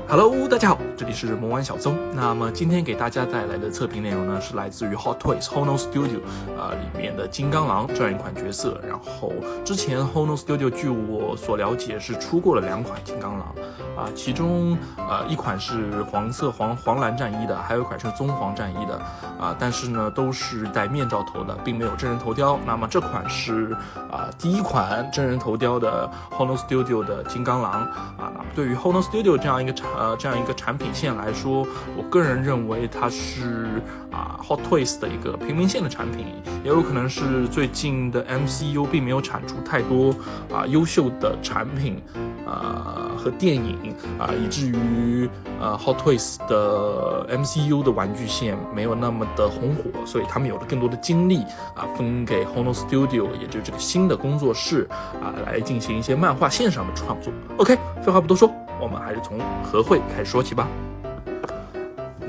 Hello，大家好，这里是魔玩小宗。那么今天给大家带来的测评内容呢，是来自于 Hot Toys Hono Studio 里面的金刚狼这样一款角色。然后之前 Hono Studio 据我所了解是出过了2款金刚狼其中一款是黄色黄蓝战衣的，还有一款是棕黄战衣的但是呢都是带面罩头的，并没有真人头雕。那么这款是第一款真人头雕的 Hono Studio 的金刚狼那么对于 Hono Studio 这样一个产品线来说，我个人认为它是Hot Toys 的一个平民线的产品，也有可能是最近的 MCU 并没有产出太多优秀的产品和电影以至于Hot Toys 的 MCU 的玩具线没有那么的红火，所以他们有了更多的精力分给 Hono Studio， 也就是这个新的工作室来进行一些漫画线上的创作。OK， 废话不多说，我们还是从盒绘开始说起吧。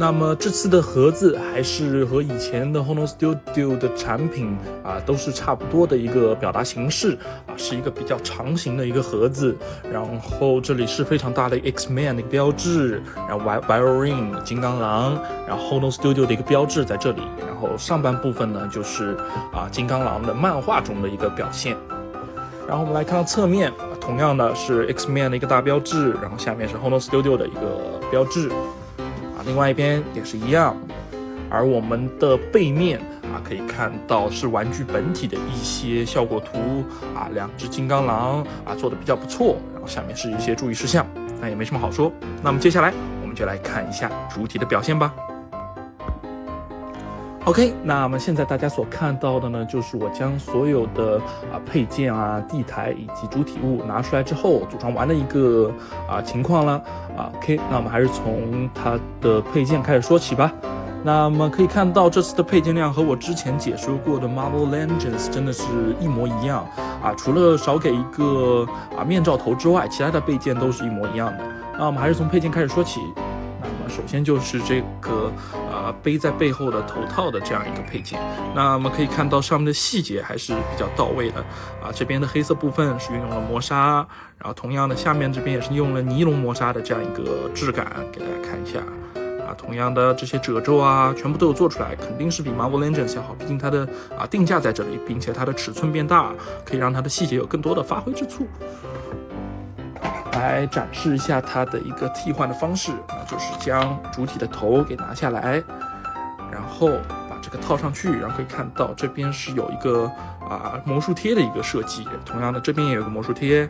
那么这次的盒子还是和以前的 Hono Studio 的产品都是差不多的一个表达形式是一个比较长形的一个盒子，然后这里是非常大的 X-Men 的一个标志，然后 Wolverine 金刚狼，然后 Hono Studio 的一个标志在这里，然后上半部分呢就是金刚狼的漫画中的一个表现。然后我们来看到侧面，同样的是 X-Men 的一个大标志，然后下面是 Hono Studio 的一个标志另外一边也是一样。而我们的背面可以看到是玩具本体的一些效果图2只金刚狼做的比较不错，然后下面是一些注意事项，那也没什么好说。那么接下来我们就来看一下主体的表现吧。OK， 那么现在大家所看到的呢，就是我将所有的配件地台以及主体物拿出来之后组装完的一个情况了OK， 那我们还是从它的配件开始说起吧。那么可以看到这次的配件量和我之前解说过的 Marvel Legends 真的是一模一样除了少给一个面罩头之外，其他的配件都是一模一样的。那我们还是从配件开始说起。那么首先就是这个背在背后的头套的这样一个配件，那么可以看到上面的细节还是比较到位的这边的黑色部分是运用了磨砂，然后同样的下面这边也是用了尼龙磨砂的这样一个质感，给大家看一下同样的这些褶皱全部都有做出来，肯定是比 Marvel Legends 要好，毕竟它的定价在这里，并且它的尺寸变大，可以让它的细节有更多的发挥之处。来展示一下它的一个替换的方式，那就是将主体的头给拿下来，然后把这个套上去，然后可以看到这边是有一个魔术贴的一个设计，同样的这边也有个魔术贴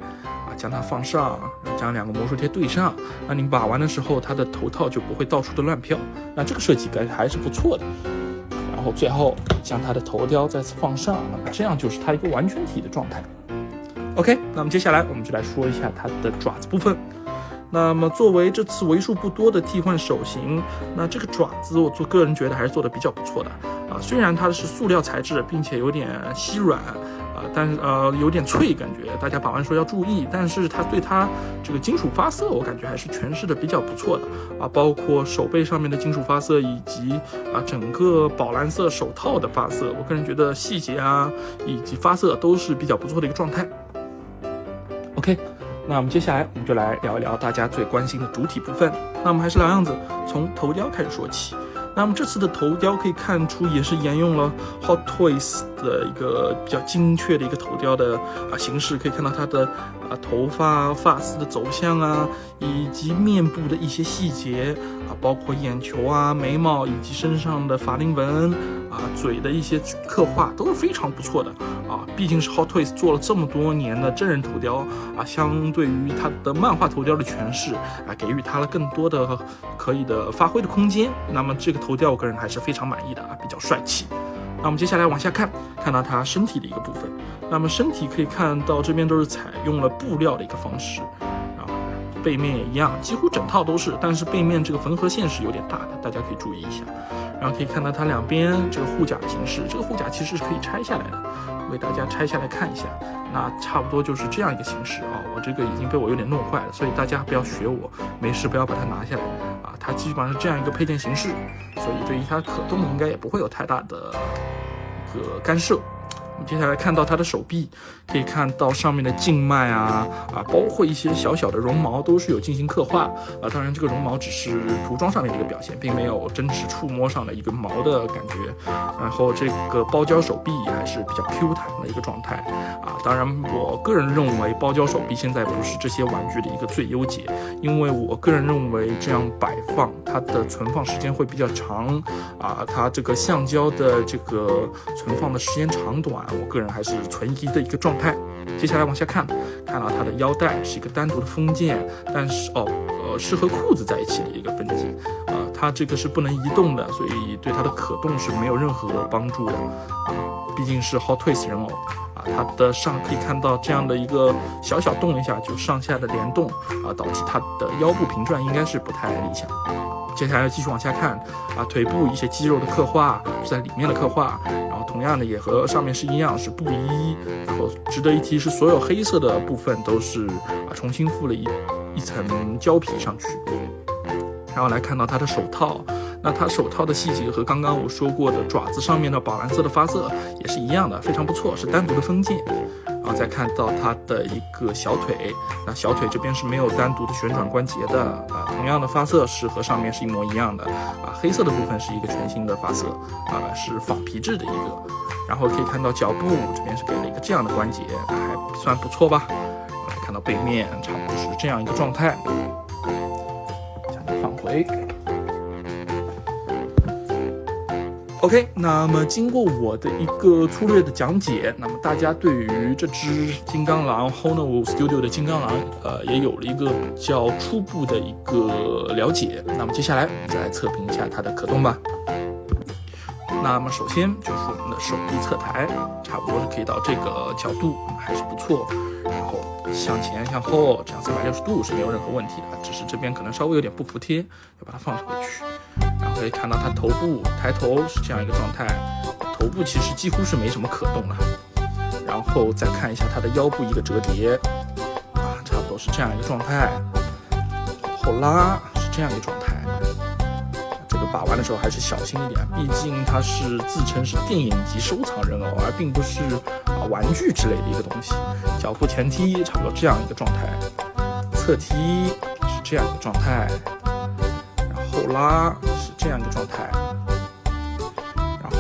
将它放上，然后将2个魔术贴对上，那你把玩的时候它的头套就不会到处的乱飘，那这个设计感还是不错的。然后最后将它的头雕再次放上，那么这样就是它一个完全体的状态。OK， 那么接下来我们就来说一下它的爪子部分。那么作为这次为数不多的替换手型，那这个爪子我个人觉得还是做的比较不错的虽然它是塑料材质，并且有点稀软但是有点脆感觉，大家把玩时候要注意。但是它对它这个金属发色，我感觉还是诠释的比较不错的包括手背上面的金属发色，以及整个宝蓝色手套的发色，我个人觉得细节以及发色都是比较不错的一个状态。OK， 那我们接下来我们就来聊一聊大家最关心的主体部分。那我们还是老样子，从头雕开始说起。那么这次的头雕可以看出也是沿用了 Hot Toys 的一个比较精确的一个头雕的形式，可以看到它的头发发丝的走向以及面部的一些细节包括眼球眉毛以及身上的法令纹嘴的一些刻画都是非常不错的毕竟是 Hot Toys 做了这么多年的真人头雕相对于它的漫画头雕的诠释给予它了更多的可以的发挥的空间。那么这个头雕我个人还是非常满意的比较帅气。那我们接下来往下看到它身体的一个部分。那么身体可以看到这边都是采用了布料的一个方式背面也一样，几乎整套都是，但是背面这个缝合线是有点大的，大家可以注意一下。然后可以看到它两边这个护甲的形式，这个护甲其实是可以拆下来的，我给大家拆下来看一下。那差不多就是这样一个形式我这个已经被我有点弄坏了，所以大家不要学我，没事不要把它拿下来它基本上是这样一个配件形式，所以对于它可动应该也不会有太大的一个干涉。我们接下来看到它的手臂，可以看到上面的静脉包括一些小小的绒毛都是有进行刻画当然这个绒毛只是涂装上面的一个表现，并没有真实触摸上的一个毛的感觉。然后这个包胶手臂还是比较 Q 弹的一个状态当然我个人认为包胶手臂现在不是这些玩具的一个最优解，因为我个人认为这样摆放它的存放时间会比较长它这个橡胶的这个存放的时间长短，我个人还是存疑的一个状态。接下来往下看到它的腰带是一个单独的封件，但是是和裤子在一起的一个分件它这个是不能移动的，所以对它的可动是没有任何帮助的毕竟是 Hot Toys 人偶它的上可以看到这样的一个小动一下就上下的联动导致它的腰部平转应该是不太理想。接下来继续往下看腿部一些肌肉的刻画是在里面的刻画，然后同样的也和上面是一样是布衣，然后值得一提是所有黑色的部分都是重新附了一层胶皮上去。然后来看到它的手套，那它手套的细节和刚刚我说过的爪子上面的宝蓝色的发色也是一样的，非常不错，是单独的分件。然后再看到它的一个小腿，那小腿这边是没有单独的旋转关节的同样的发色是和上面是一模一样的黑色的部分是一个全新的发色是仿皮质的一个。然后可以看到脚部这边是给了一个这样的关节还算不错吧。来看到背面差不多是这样一个状态，将它放回。OK， 那么经过我的一个粗略的讲解，那么大家对于这只金刚狼 Hono Studio 的金刚狼也有了一个比较初步的一个了解。那么接下来我们再来测评一下它的可动吧。那么首先就是我们的手臂侧抬，差不多是可以到这个角度还是不错，然后向前向后这样360度是没有任何问题的，只是这边可能稍微有点不服帖，要把它放回去。然后可以看到它头部抬头是这样一个状态，头部其实几乎是没什么可动了。然后再看一下它的腰部一个折叠差不多是这样一个状态，后拉是这样一个状态。这个把玩的时候还是小心一点，毕竟它是自称是电影级收藏人偶，而并不是玩具之类的一个东西。脚部前踢差不多这样一个状态，侧踢是这样一个状态，然后后拉是这样一个状态，然后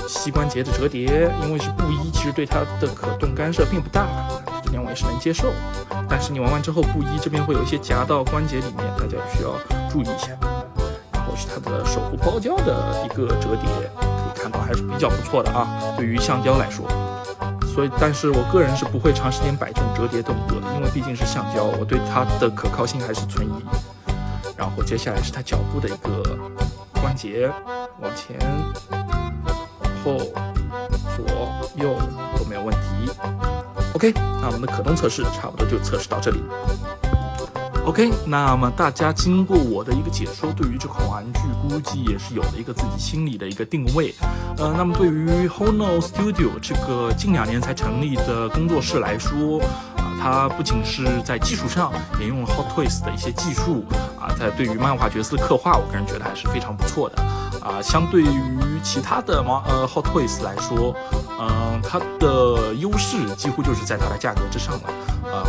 膝关节的折叠，因为是布衣，其实对它的可动干涉并不大，这点我也是能接受。但是你玩完之后，布衣这边会有一些夹到关节里面，大家需要注意一下。是它的手部包胶的一个折叠，可以看到还是比较不错的对于橡胶来说。所以，但是我个人是不会长时间摆这种折叠动作的，因为毕竟是橡胶，我对它的可靠性还是存疑。然后接下来是它脚部的一个关节，往前、往后、左右都没有问题。OK， 那我们的可动测试差不多就测试到这里。OK， 那么大家经过我的一个解说，对于这款玩具估计也是有了一个自己心里的一个定位。那么对于 Hono Studio 这个近2年才成立的工作室来说，它不仅是在技术上沿用了 Hot Toys 的一些技术在对于漫画角色的刻画，我个人觉得还是非常不错的相对于其他的Hot Toys 来说，它的优势几乎就是在它的价格之上了。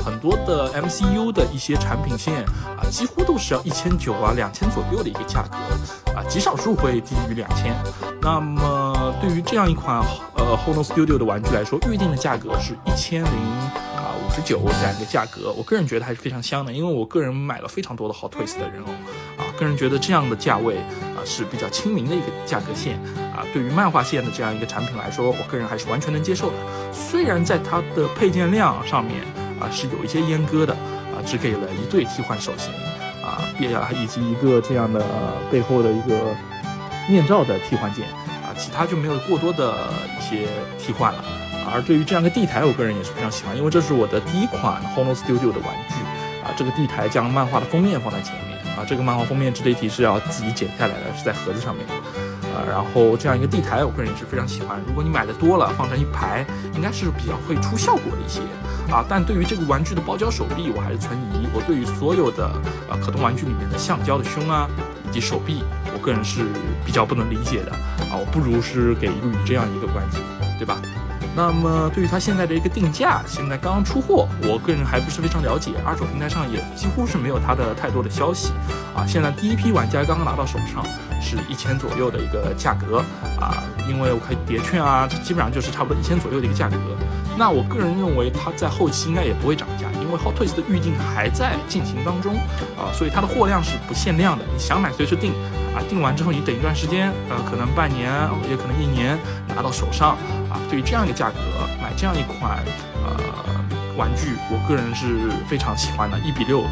很多的 MCU 的一些产品线几乎都是要1900、2000左右的一个价格极少数会低于2000。那么对于这样一款Hono Studio 的玩具来说，预定的价格是1059这样一个价格，我个人觉得还是非常香的，因为我个人买了非常多的 Hot Toys 的人偶个人觉得这样的价位是比较亲民的一个价格线对于漫画线的这样一个产品来说，我个人还是完全能接受的。虽然在它的配件量上面是有一些阉割的只给了1对替换手型以及一个这样的背后的一个面罩的替换件其他就没有过多的一些替换了。而对于这样一个地台，我个人也是非常喜欢，因为这是我的第一款 Hono Studio 的玩具这个地台将漫画的封面放在前面这个漫画封面值得一提是要自己剪下来的，是在盒子上面然后这样一个地台我个人也是非常喜欢，如果你买的多了放成一排，应该是比较会出效果的一些但对于这个玩具的包胶手臂我还是存疑。我对于所有的可动玩具里面的橡胶的胸以及手臂，我个人是比较不能理解的我不如是给予这样一个关节，对吧？那么对于它现在的一个定价，现在刚刚出货，我个人还不是非常了解，二手平台上也几乎是没有它的太多的消息啊。现在第一批玩家刚刚拿到手上是1000左右的一个价格啊，因为我看碟券啊，这基本上就是差不多1000左右的一个价格。那我个人认为它在后期应该也不会涨价，因为 Hot Toys 的预定还在进行当中啊，所以它的货量是不限量的，你想买随时订啊，订完之后你等一段时间，可能半年也可能1年拿到手上啊。对于这样一个价格买这样一款玩具，我个人是非常喜欢的，1:6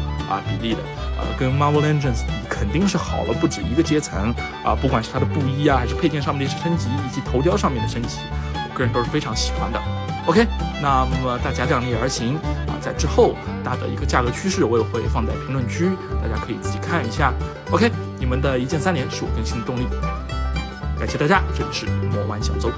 比例的，跟 Marvel Legends 肯定是好了不止一个阶层啊，不管是它的布衣啊，还是配件上面的升级，以及头雕上面的升级，我个人都是非常喜欢的。OK， 那么大家量力而行啊，在之后大的一个价格趋势我也会放在评论区，大家可以自己看一下。OK， 你们的一键3连是我更新的动力，感谢大家，这里是魔玩小周。